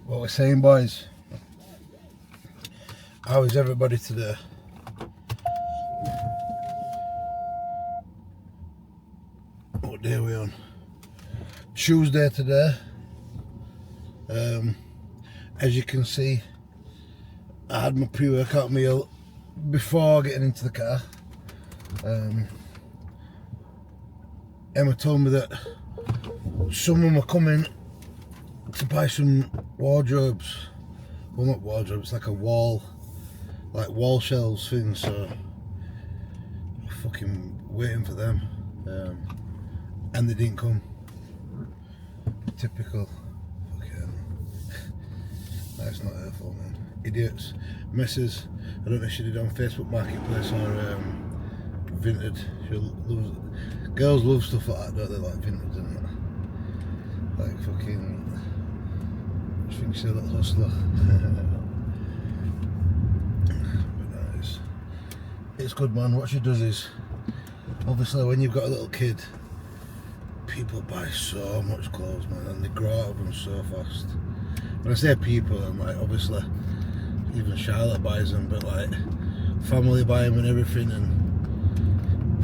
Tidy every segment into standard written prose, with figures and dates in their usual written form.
What we're saying, boys? How is everybody today? What day are we on? Tuesday today. As you can see, I had my pre-workout meal before getting into the car. Emma told me that someone were coming to buy some wardrobes. Well, not wardrobes, like a wall shelves thing, so I'm fucking waiting for them. And they didn't come. Typical. Fucking. That's not her fault, man. Idiots. Misses. I don't know if she did on Facebook Marketplace or Vinted. Girls love stuff like that, don't they? Like Vinted and that. Like fucking. I think she's a little hustler. But no, it's good, man. What she does is, obviously, when you've got a little kid, people buy so much clothes, man, and they grow out of them so fast. When I say people, I'm like, obviously, even Charlotte buys them, but like, family buy them and everything, and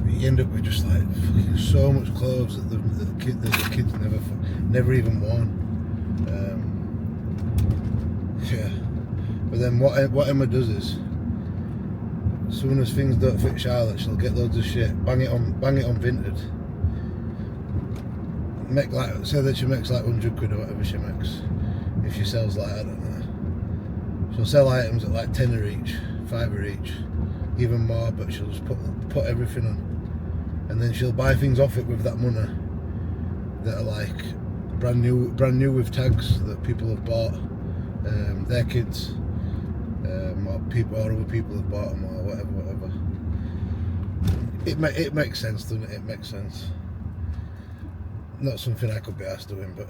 you end up with just like fucking so much clothes that the kids never even worn. Yeah, but then what Emma does is, as soon as things don't fit Charlotte, she'll get loads of shit, bang it on Vinted. Make like, say that she makes like 100 quid or whatever she makes. If she sells like, I don't know, she'll sell items at like 10 each, 5 each, even more, but she'll just put everything on, and then she'll buy things off it with that money that are like brand new with tags that people have bought, their kids, or other people have bought them, or whatever. It makes sense, doesn't it? It makes sense. Not something I could be asked doing, but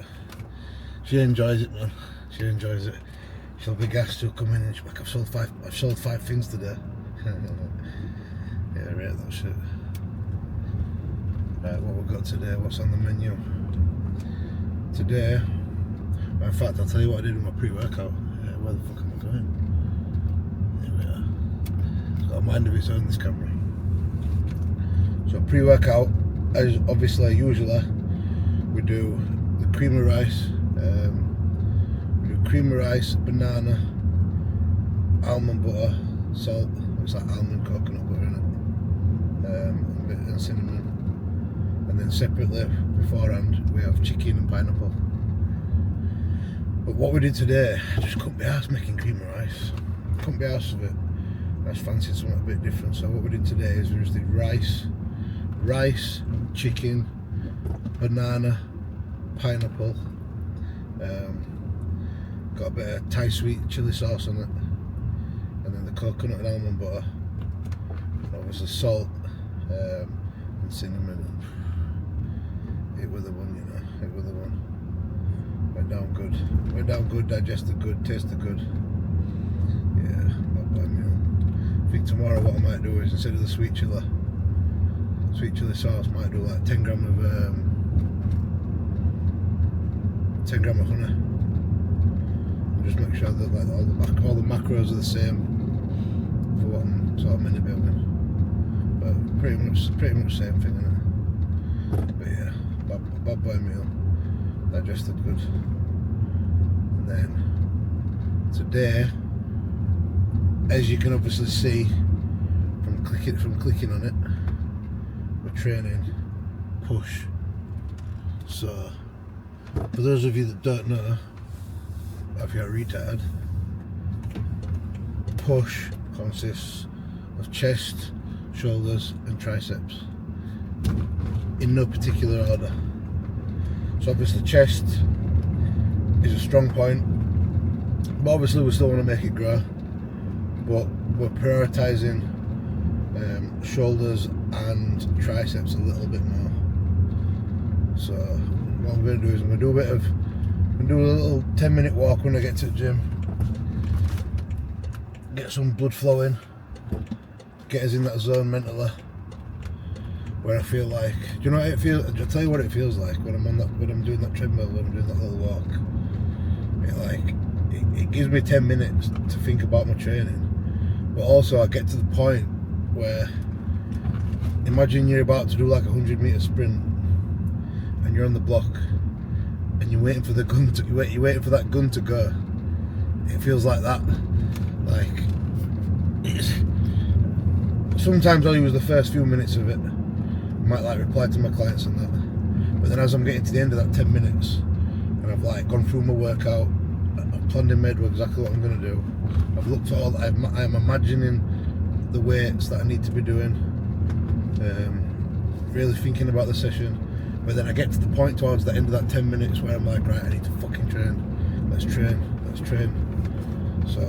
she enjoys it, man. She enjoys it. She'll be gassed, she'll come in and she'll be like, I've sold 5 things today. Yeah, right, that shit. Right, what we've got today, what's on the menu? Today, in fact, I'll tell you what I did with my pre-workout. Where the fuck am I going? Here we are. It's got a mind of its own, this camera. So pre-workout, as obviously usually, we do the cream of rice, banana, almond butter, salt, looks like almond coconut butter in it, and cinnamon. And then separately, beforehand, we have chicken and pineapple. But what we did today, I just couldn't be arsed making cream of rice. Couldn't be arsed of it. I just fancied something a bit different. So what we did today is we just did rice, chicken, banana, pineapple, got a bit of Thai sweet chili sauce on it, and then the coconut and almond butter, and obviously salt, and cinnamon. It was the one, you know, it was the one. Went down good, digested good, tasted good. Yeah, not bad meal. I think tomorrow what I might do is, instead of the sweet chili sauce, might do like 10 gram of honey. And just make sure that like all the macros are the same for what I'm sort of meant to be having. But pretty much same thing, innit? But yeah, bad boy meal. Digested good. And then today, as you can obviously see from clicking on it, we're training push. So for those of you that don't know, if you're retarded, push consists of chest, shoulders and triceps in no particular order. So obviously chest is a strong point, but obviously we still want to make it grow, but we're prioritising shoulders and triceps a little bit more. So what I'm going to do is I'm going to do a little 10-minute walk when I get to the gym, get some blood flowing, get us in that zone mentally, where I feel like, do you know what it feels? I'll tell you what it feels like when I'm doing that treadmill, when I'm doing that little walk. it gives me 10 minutes to think about my training. But also I get to the point where, imagine you're about to do like a 100-meter sprint and you're on the block and you're waiting for the gun to you're waiting for that gun to go. It feels like that. Like, sometimes I'll use the first few minutes of it. I might like reply to my clients and that. But then as I'm getting to the end of that 10 minutes and I've like gone through my workout, I've planned in my head exactly what I'm going to do. I've looked at all. I'm imagining the weights that I need to be doing. Really thinking about the session. But then I get to the point towards the end of that 10 minutes where I'm like, right, I need to fucking train. Let's train. So,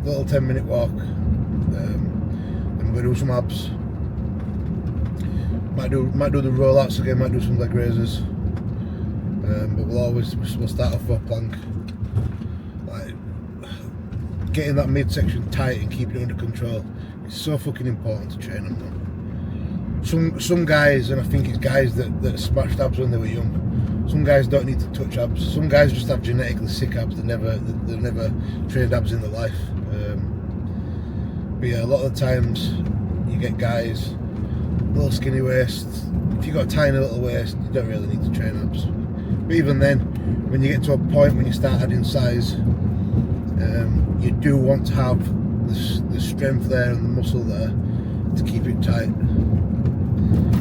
little 10-minute walk. Then we're going to do some abs. Might do the rollouts again. Might do some leg raises. But we'll start off with a plank. Like, getting that midsection tight and keeping it under control. It's so fucking important to train them, man. Some guys, and I think it's guys that smashed abs when they were young. Some guys don't need to touch abs. Some guys just have genetically sick abs. They never trained abs in their life. But yeah, a lot of the times you get guys, little skinny waist. If you've got a tiny little waist, you don't really need to train abs. But even then, when you get to a point when you start adding size, you do want to have the strength there and the muscle there to keep it tight.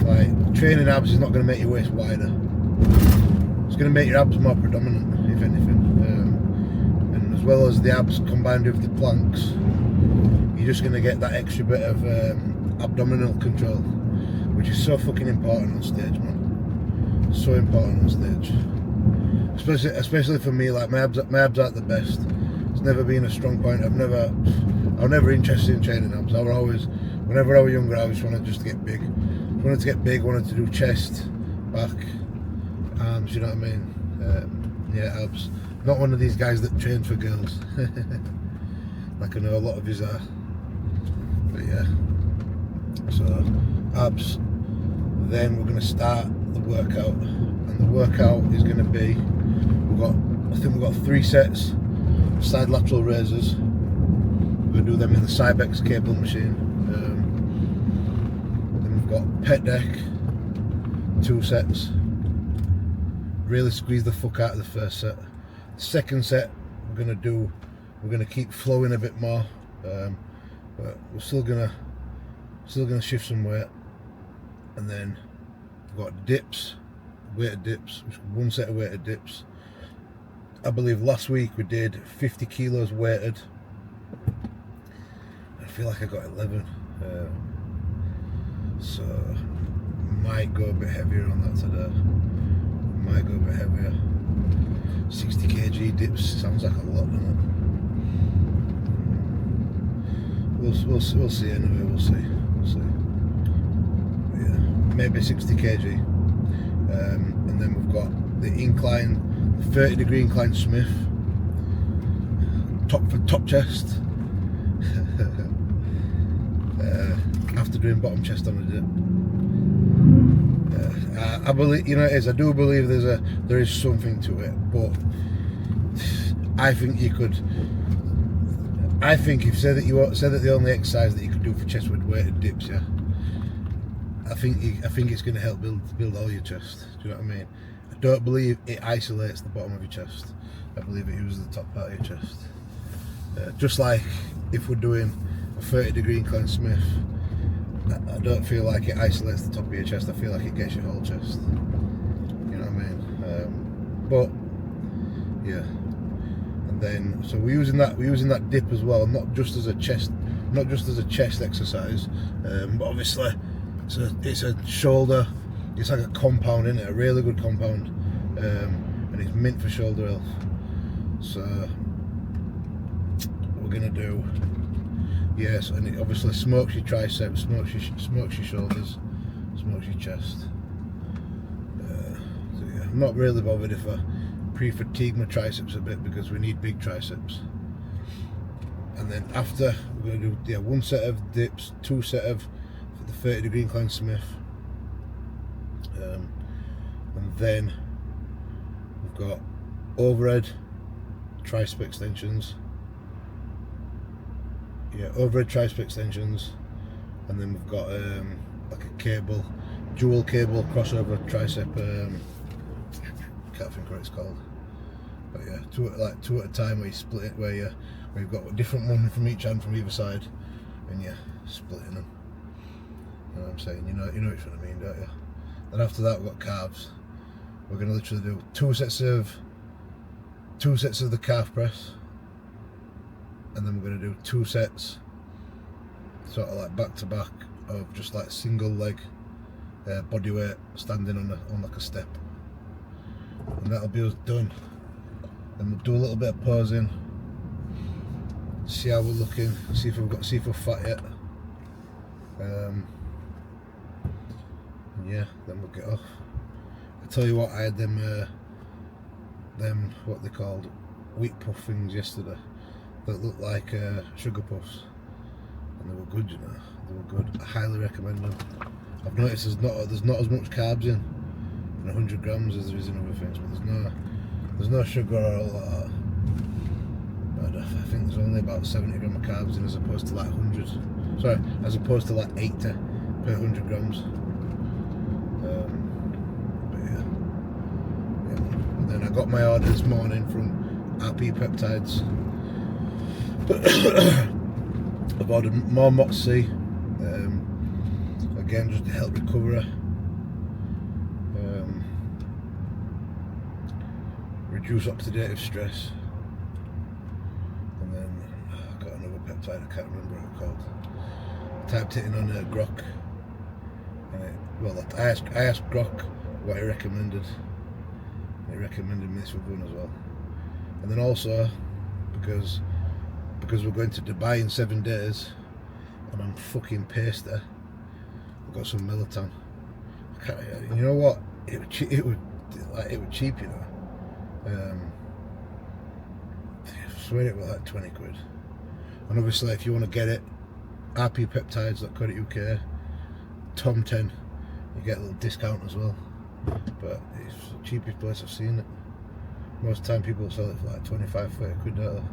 Like, training abs is not going to make your waist wider. It's going to make your abs more predominant, if anything. And as well as the abs combined with the planks, you're just going to get that extra bit of abdominal control, which is so fucking important on stage, man. So important on stage. Especially for me, like my abs aren't the best. It's never been a strong point. I was never interested in training abs. Whenever I was younger, I always wanted just to get big. Wanted to do chest, back, arms, you know what I mean? Yeah, abs. Not one of these guys that train for girls. Like I know a lot of yous are. But yeah. So, abs. Then we're going to start the workout. And the workout is going to be, I think we've got 3 sets of side lateral raises. We're going to do them in the Cybex cable machine. Got pet deck, 2 sets. Really squeeze the fuck out of the first set. The second set we're gonna keep flowing a bit more, but we're still gonna shift some weight. And then we've got dips, weighted dips. 1 set of weighted dips. I believe last week we did 50 kilos weighted. I feel like I got 11. So might go a bit heavier on that today. Might go a bit heavier. 60 kg dips sounds like a lot, doesn't it? We'll see anyway. We'll see. But yeah, maybe 60 kg. And then we've got the incline, the 30-degree incline Smith. Top chest. After doing bottom chest on a dip. I believe, I do believe there is something to it, but I think if said that the only exercise that you could do for chest with weighted dips, yeah, I think it's going to help build all your chest. Do you know what I mean? I don't believe it isolates the bottom of your chest. I believe it uses the top part of your chest. Just like if we're doing a 30-degree incline Smith, I don't feel like it isolates the top of your chest. I feel like it gets your whole chest. You know what I mean? But yeah. And then so we're using that dip as well, not just as a chest exercise, but obviously it's a shoulder. It's like a compound, isn't it? A really good compound, and it's meant for shoulder health. So we're gonna do. Yes, and it obviously smokes your triceps, smokes your shoulders, smokes your chest. So yeah, I'm not really bothered if I pre-fatigue my triceps a bit because we need big triceps. And then after, we're going to do 1 set of dips, 2 set of the 30-degree incline Smith. And then we've got overhead tricep extensions. yeah, overhead tricep extensions, and then we've got like a cable, dual cable crossover tricep. Can't think what it's called, but yeah, two at a time, where you split it, where you've got a different one from each hand from either side, and you're splitting them. You know what I'm saying? You know which one I mean, don't you? Then after that, we've got calves. We're going to literally do two sets of the calf press, and then we're going to do 2 sets, sort of like back to back, of just like single leg body weight standing on like a step, and that'll be us done. Then we'll do a little bit of posing, see how we're looking, see if we're fat yet. Yeah, then we'll get off. I tell you what, I had them what they called wheat puff things yesterday that looked like sugar puffs, and they were good, you know. They were good. I highly recommend them. I've noticed there's not as much carbs in 100 grams as there is in other things, but there's no sugar or all that. But I think there's only about 70 grams of carbs in, as opposed to like 100. Sorry, as opposed to like 80 per 100 grams. But yeah. And then I got my order this morning from Ifbb. I've ordered more Moxie, again just to help recover, reduce oxidative stress, and then I got another peptide, I can't remember what it's called. I typed it in on Grok, and I asked Grok what he recommended. He recommended me this one as well. And then also, because we're going to Dubai in 7 days, and I'm fucking pasty, I've got some Melatonin. You know what? It was cheap, you know. I swear it was like 20 quid. And obviously, if you want to get it, rppeptides.co.uk, Tom10, you get a little discount as well. But it's the cheapest place I've seen it. Most time people sell it for like 25, 30 quid, don't they?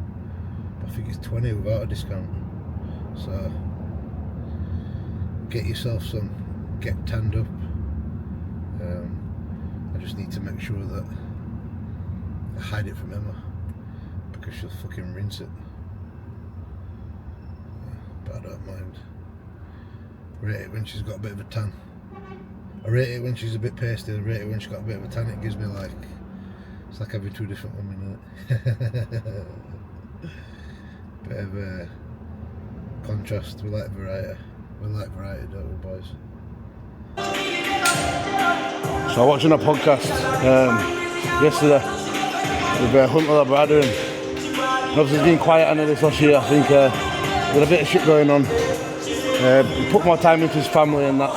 I think it's 20 without a discount. So get yourself some, get tanned up. I just need to make sure that I hide it from Emma, because she'll fucking rinse it. But I don't mind. I rate it when she's got a bit of a tan. I rate it when she's a bit pasty. I rate it when she's got a bit of a tan. It gives me like, it's like having 2 different women, isn't it? Bit of a contrast. We like variety. We like variety, don't we, boys? So I was watching a podcast yesterday with Hunter Labrador, and obviously it's been quiet under this last year. I think there's a bit of shit going on. He put more time into his family and that.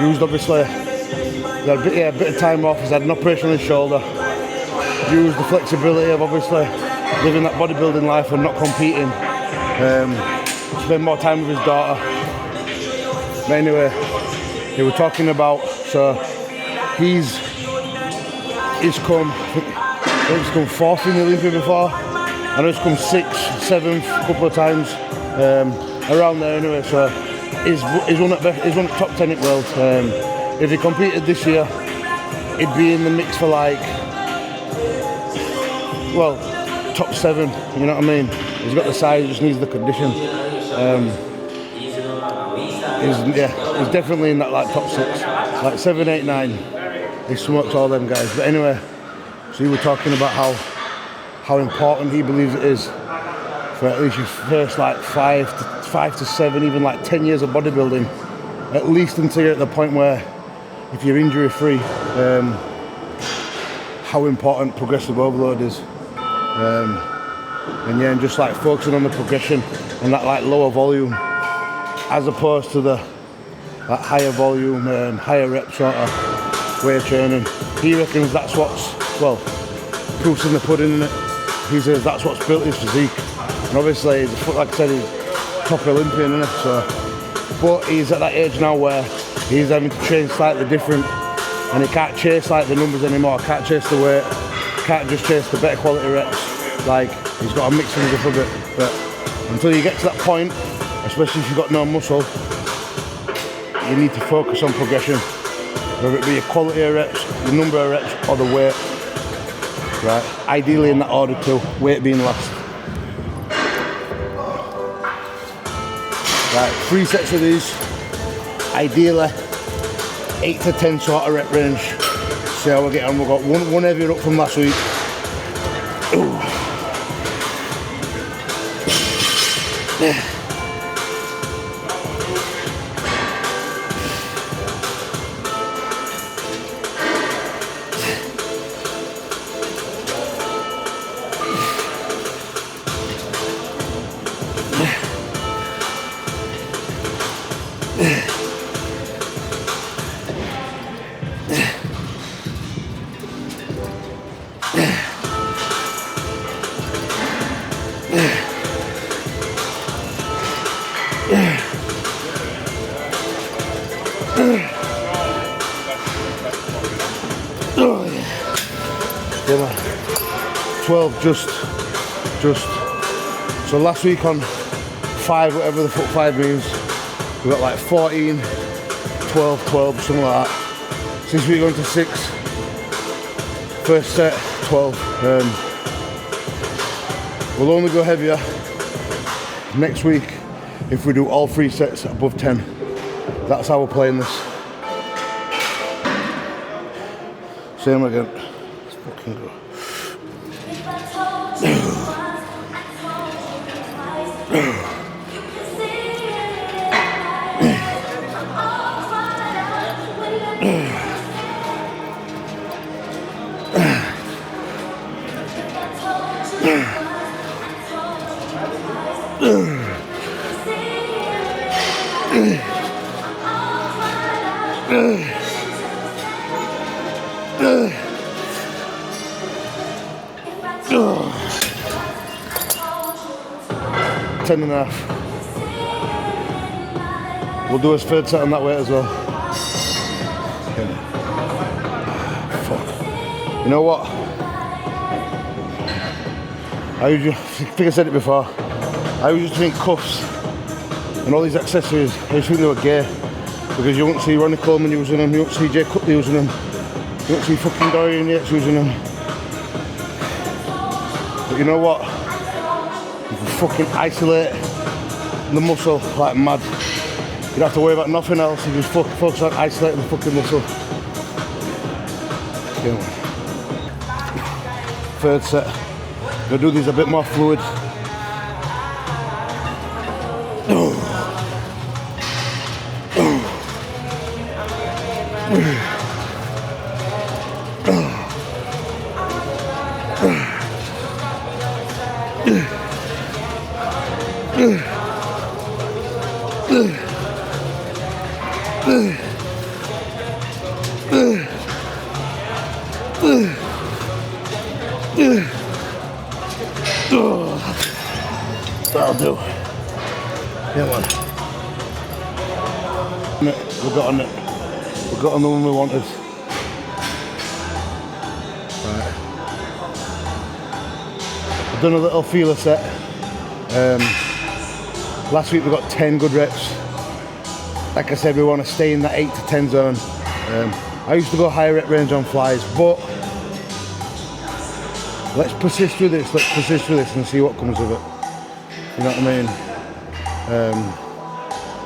Used obviously, he had a bit of time off. He's had an operation on his shoulder. Used the flexibility of obviously living that bodybuilding life and not competing. Spend more time with his daughter. But anyway, they were talking about, so he's come 4th in the Olympia before. I know he's come 6th, 7th a couple of times, around there anyway. So he's one at top 10 in the world. If he competed this year, he'd be in the mix for like, well, top 7. You know what I mean? He's got the size, he just needs the condition. He's definitely in that like top 6, like 7, 8, 9. He smoked all them guys. But anyway, so you were talking about how important he believes it is for at least your first like 5 to 7, even like 10 years of bodybuilding, at least until you're at the point where, if you're injury free, how important progressive overload is. And yeah, and just like focusing on the progression and that like lower volume, as opposed to the that higher volume and higher rep sort of weight training. He reckons that's what's, well, proof's in the pudding, isn't it? He says that's what's built his physique. And obviously, like I said, he's top Olympian, isn't it? So, but he's at that age now where he's having to train slightly different, and he can't chase like the numbers anymore. Can't chase the weight. Can't just chase the better quality reps. Like, he's got to mix things up a bit. But Until you get to that point, especially if you've got no muscle, you need to focus on progression. Whether it be your quality of reps, the number of reps, or the weight. Right? Ideally in that order too, weight being last. Right, 3 sets of these. Ideally 8 to 10 sort of rep range. See how we get on. We've got one heavier up from last week. Ooh. Yeah, man. 12 just. So last week on 5, whatever the fuck 5 means, we got like 14, 12, something like that. Since we're going to 6, first set, 12. We'll only go heavier next week if we do all 3 sets above 10. That's how we're playing this. Same again. Let's fucking go. Ten and a half. We'll do a third set on that weight as well. Fuck. You know what? I think I said it before. I used to think cuffs and all these accessories, I used to think they were gay. Because you won't see Ronnie Coleman using them, you won't see Jay Cutler using them, you won't see fucking Dorian Yates using them. But you know what? You can fucking isolate the muscle like mad. You don't have to worry about nothing else, you just focus on isolating the fucking muscle. Okay. Third set. Gonna do these a bit more fluid. That'll do. Yeah, man. We got on it. We got on the one we wanted. Right. I've done a little feeler set. Last week we got 10 good reps. Like I said, we want to stay in that 8 to 10 zone. I used to go higher rep range on flies, but let's persist with this. Let's persist with this and see what comes of it. You know what I mean?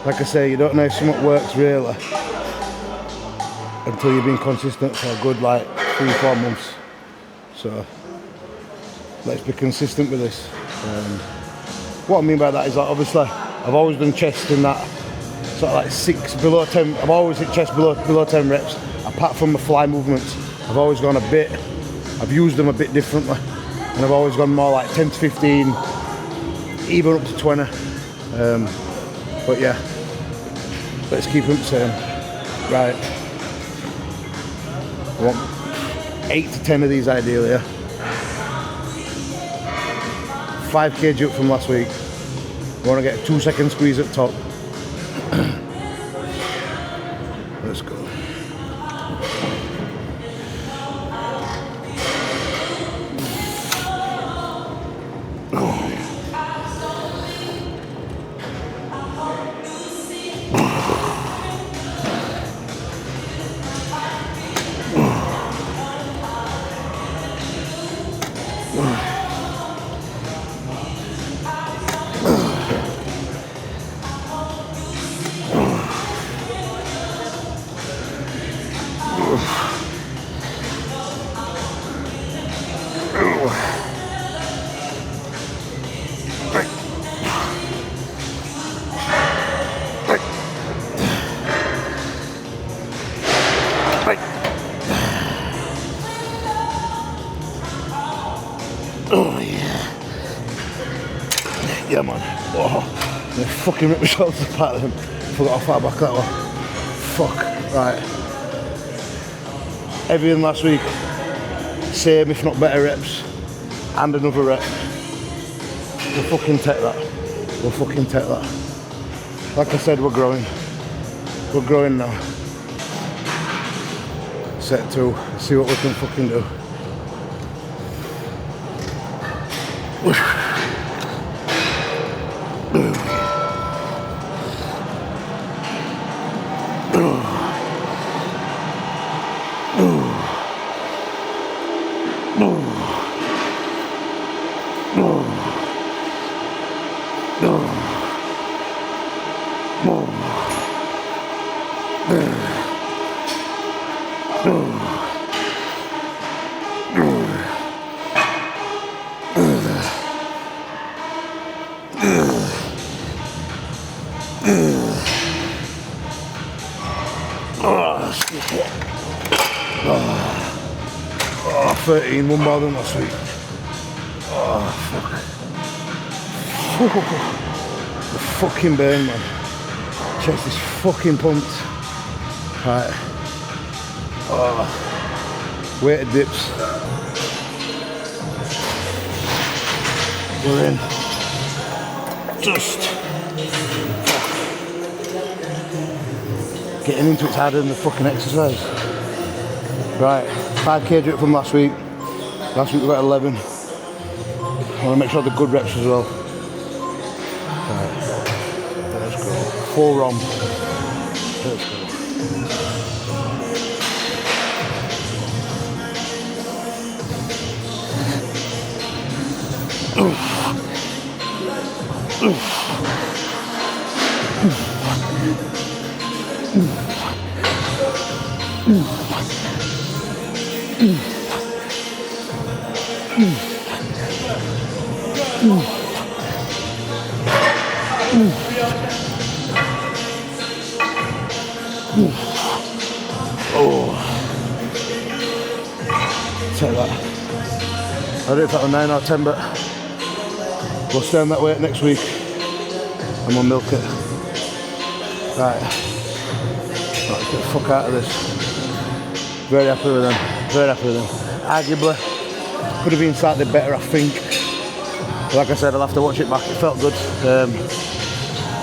Like I say, you don't know if something works really until you've been consistent for a good like 3-4 months. So let's be consistent with this. What I mean by that is like obviously I've always done chest in that sort of like 6 below 10. I've always hit chest below 10 reps. Apart from the fly movements, I've always gone a bit. I've used them a bit differently, and I've always gone more like 10 to 15. Even up to 20, but yeah, let's keep them the same. Right, I want 8 to 10 of these ideally, yeah. 5 kg up from last week. I want to get a 2-second squeeze at the top. Let's go. Oh yeah. Yeah man. Oh, they fucking ripped my shoulders apart of them. Forgot how far back that was. Fuck. Right. Heavier than last week. Same if not better reps. And another rep. We'll fucking take that. We'll fucking take that. Like I said, we're growing. We're growing now. Set 2. See what we can fucking do. Oh, 13, one more than last week. Oh, fuck. The fucking burn, man. Chest is fucking pumped. Right. Oh, weighted dips. We're in. Just getting into it's harder than the fucking exercise. Right, 5k drip from last week. Last week we got 11. I want to make sure the good reps as well. Right, let's go. Full ROM. Let's go. Oh, take that. I don't know if that was 9 or 10, but we'll stay on that weight next week and we'll milk it. Right, let's get the fuck out of this. Very happy with them, very happy with them. Arguably, could have been slightly better, I think. Like I said, I'll have to watch it back, it felt good.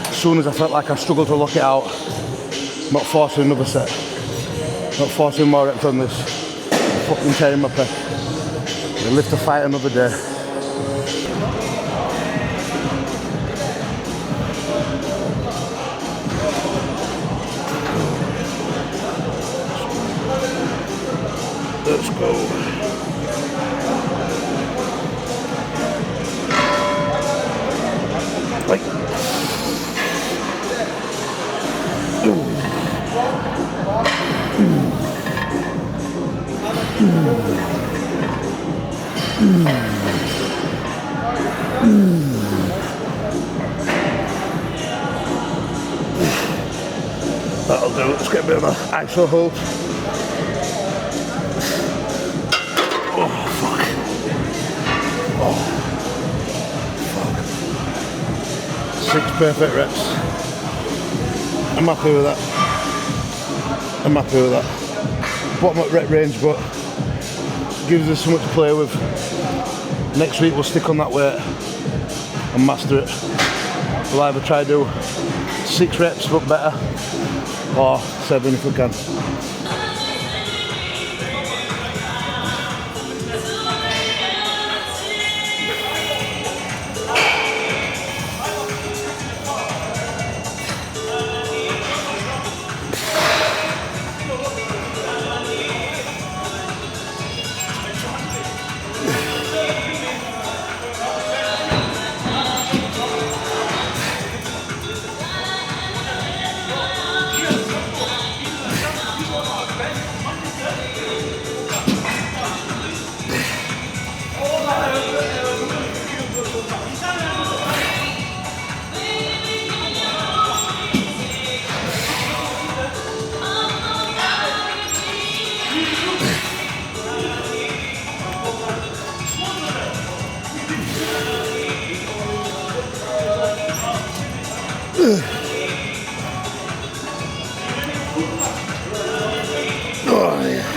As soon as I felt like I struggled to lock it out, not forcing another set, not forcing more reps on this, fucking tearing my pec. I'll live to fight another day. Let's go. Right. That'll do. Let's get a bit of an ISO hold. Oh, fuck. Oh, fuck. 6 perfect reps. I'm happy with that. I'm happy with that. Bottom up rep range, but gives us so much to play with. Next week we'll stick on that weight and master it. We'll either try to do 6 reps but better, or 7 if we can. Oh yeah.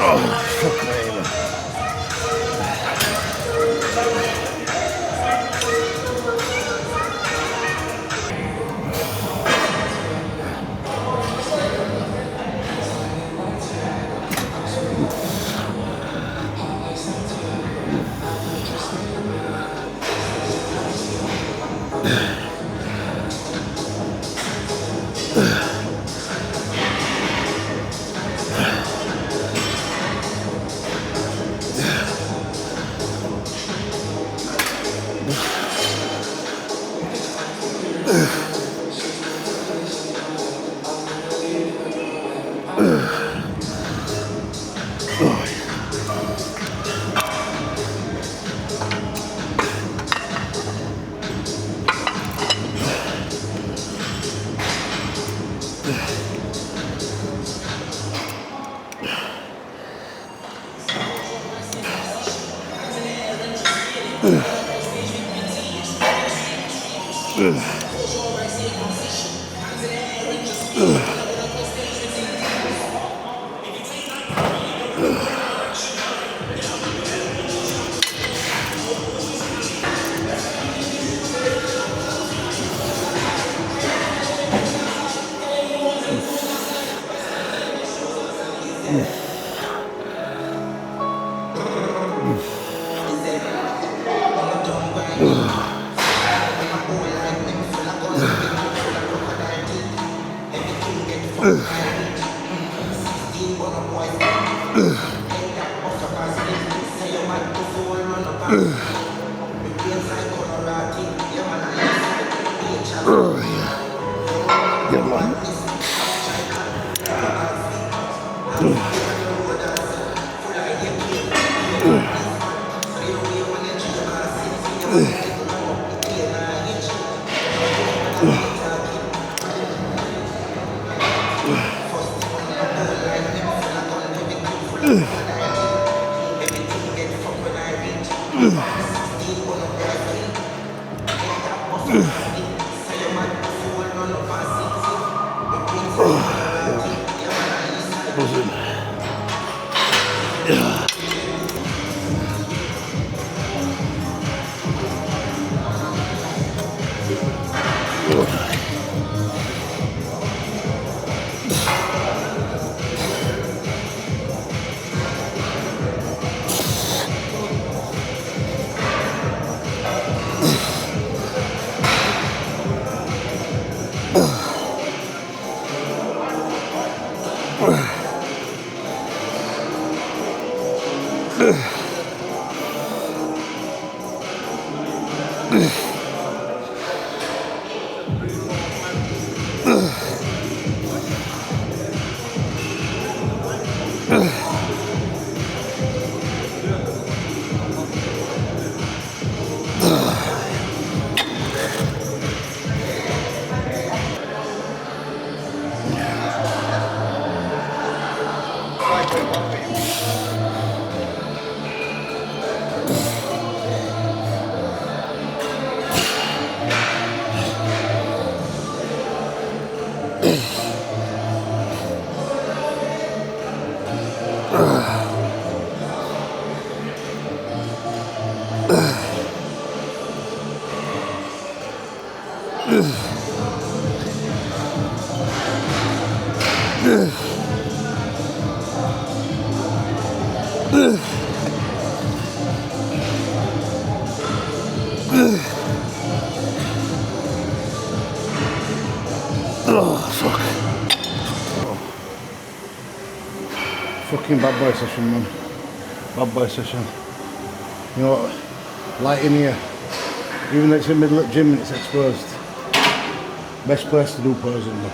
Oh, fuck me, man. Oh yeah. Get one. Buzzing. Yeah. Oh, fuck. Fucking bad boy session, man. Bad boy session. You know what? Light in here. Even though it's in the middle of the gym and it's exposed. Best place to do posing, man.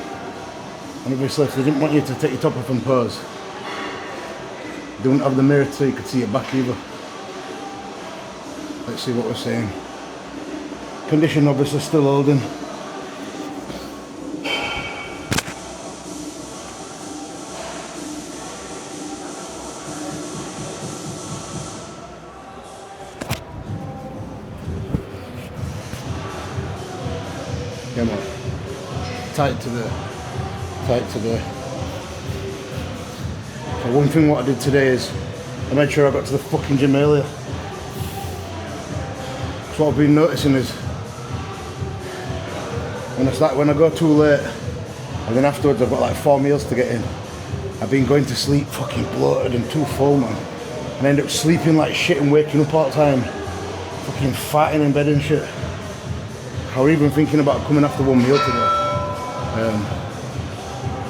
And obviously, if they didn't want you to take your top off and pose, they wouldn't have the mirror so you could see your back either. Let's see what we're saying. Condition obviously still holding. Come on. Tight to there. Tight to there. So one thing what I did today is I made sure I got to the fucking gym earlier. So what I've been noticing is when I go too late and then afterwards I've got like 4 meals to get in, I've been going to sleep fucking bloated and too full, man. And I end up sleeping like shit and waking up all the time. Fucking farting in bed and shit. I was even thinking about coming after 1 meal today.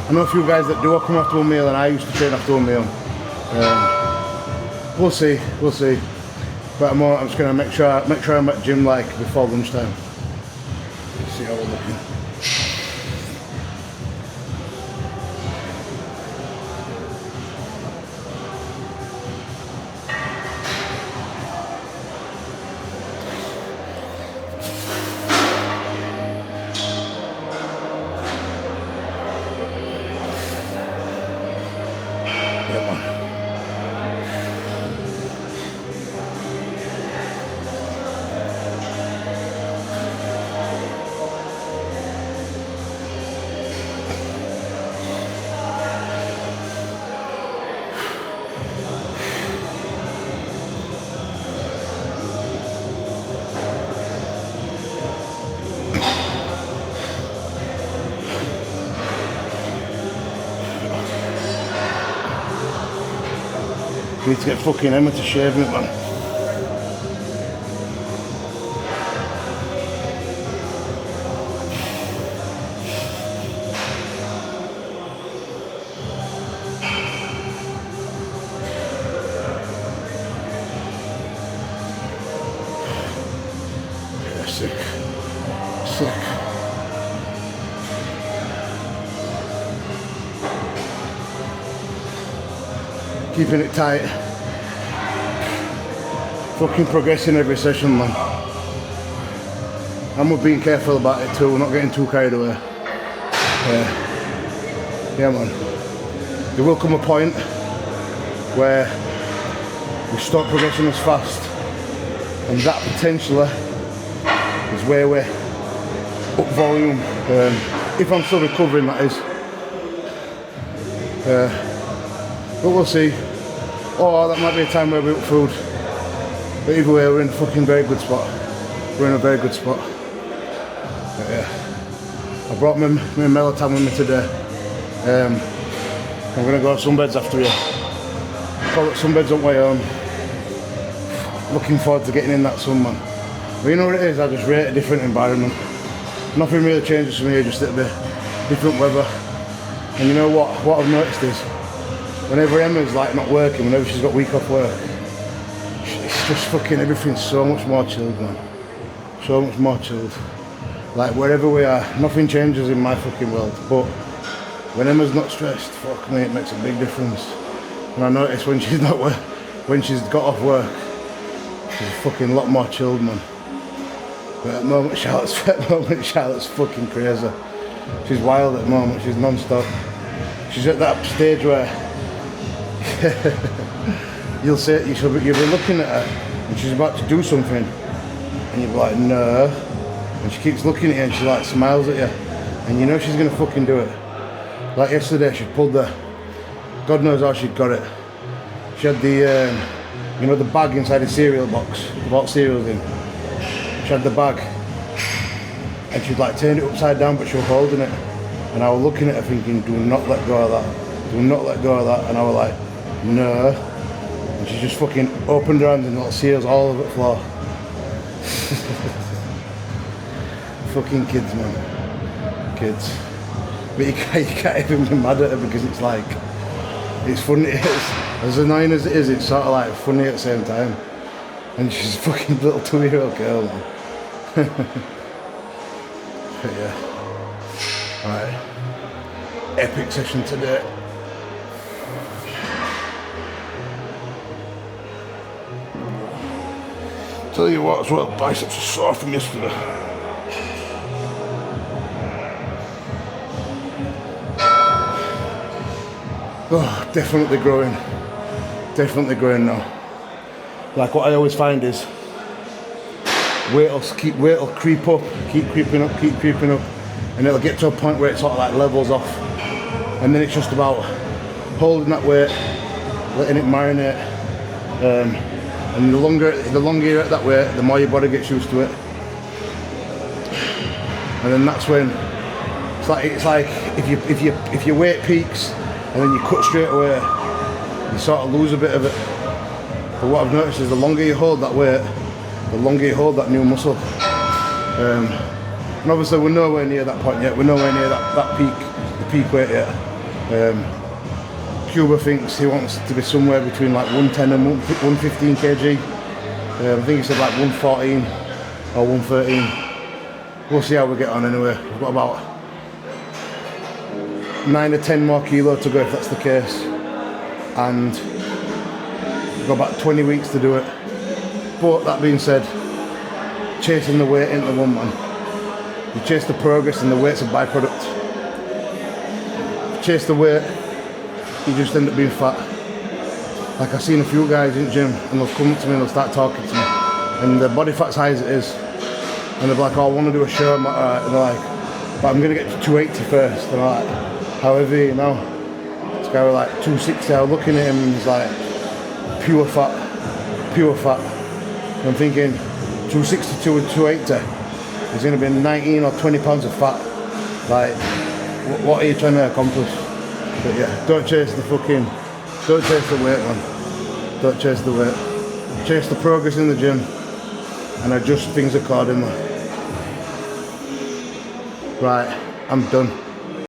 I know a few guys that do come after 1 meal, and I used to train after 1 meal. We'll see. But I'm just gonna make sure I'm at gym like before lunchtime. Let's see how we're looking. Need to get fucking Emma to shave it, man. Yeah, sick. Keeping it tight. Fucking progressing every session, man. And we're being careful about it too, we're not getting too carried away. Yeah, man. There will come a point where we stop progressing as fast, and that potentially is where we're up volume. If I'm still recovering, that is. But we'll see. Or that might be a time where we up food. But either way, we're in a fucking very good spot. We're in a very good spot. But yeah. I brought my melatonin with me today. I'm gonna go to sunbeds after you. Call it sunbeds on my own. Looking forward to getting in that sun, man. But you know what it is, I just rate a different environment. Nothing really changes for me, just a bit different weather. And you know what I've noticed is, whenever Emma's like not working, whenever she's got a week off work, it's just fucking everything's so much more chilled, man. So much more chilled. Like wherever we are, nothing changes in my fucking world. But when Emma's not stressed, fuck me, it makes a big difference. And I notice when she's not when she's got off work, she's a fucking lot more chilled, man. But at the moment, Charlotte's fucking crazy. She's wild at the moment. She's non-stop. She's at that stage where you'll be looking at her and she's about to do something, and you'll be like, no, and she keeps looking at you and she like smiles at you, and you know she's gonna fucking do it. Like yesterday, she pulled the, God knows how she'd got it. She had the, you know, the bag inside the cereal box, you bought cereals in. She had the bag, and she'd like turned it upside down, but she was holding it, and I was looking at her thinking, do not let go of that, do not let go of that, and I was like, no, and she just fucking opened her hands and little cereals all over the floor. Fucking kids, man, kids. but you can't even be mad at her because it's like, it's funny, it's, as annoying as it is, it's sort of like funny at the same time. And she's a fucking little 2-year-old girl, man. But yeah. Alright. Epic session today. Tell you what as well, biceps are sore from yesterday. Oh, definitely growing. Definitely growing now. Like what I always find is weight will creep up, keep creeping up, and it'll get to a point where it sort of like levels off. And then it's just about holding that weight, letting it marinate. And the longer you're at that weight, the more your body gets used to it. And then that's when it's like if your weight peaks and then you cut straight away, you sort of lose a bit of it. But what I've noticed is the longer you hold that weight, the longer you hold that new muscle. And obviously we're nowhere near that point yet. We're nowhere near the peak weight yet. Cuba thinks he wants to be somewhere between like 110 and 115 kg. I think he said like 114 or 113. We'll see how we get on anyway. We've got about 9 or 10 more kilo to go if that's the case. And we've got about 20 weeks to do it. But that being said, chasing the weight into one, man. You chase the progress and the weight's a byproduct. Chase the weight, you just end up being fat. Like I've seen a few guys in the gym and they'll come up to me and they'll start talking to me and their body fat's high as it is and they're like, oh, I want to do a show. I'm like, alright. And they're like, but I'm going to get to 280 first. And I'm like, how heavy, you know? This guy was like 260. I was looking at him and he's like, pure fat. And I'm thinking 262 and 280 is going to be 19 or 20 pounds of fat. Like, what are you trying to accomplish? But yeah, don't chase the weight, man. Don't chase the weight. Chase the progress in the gym and adjust things accordingly. Right, I'm done.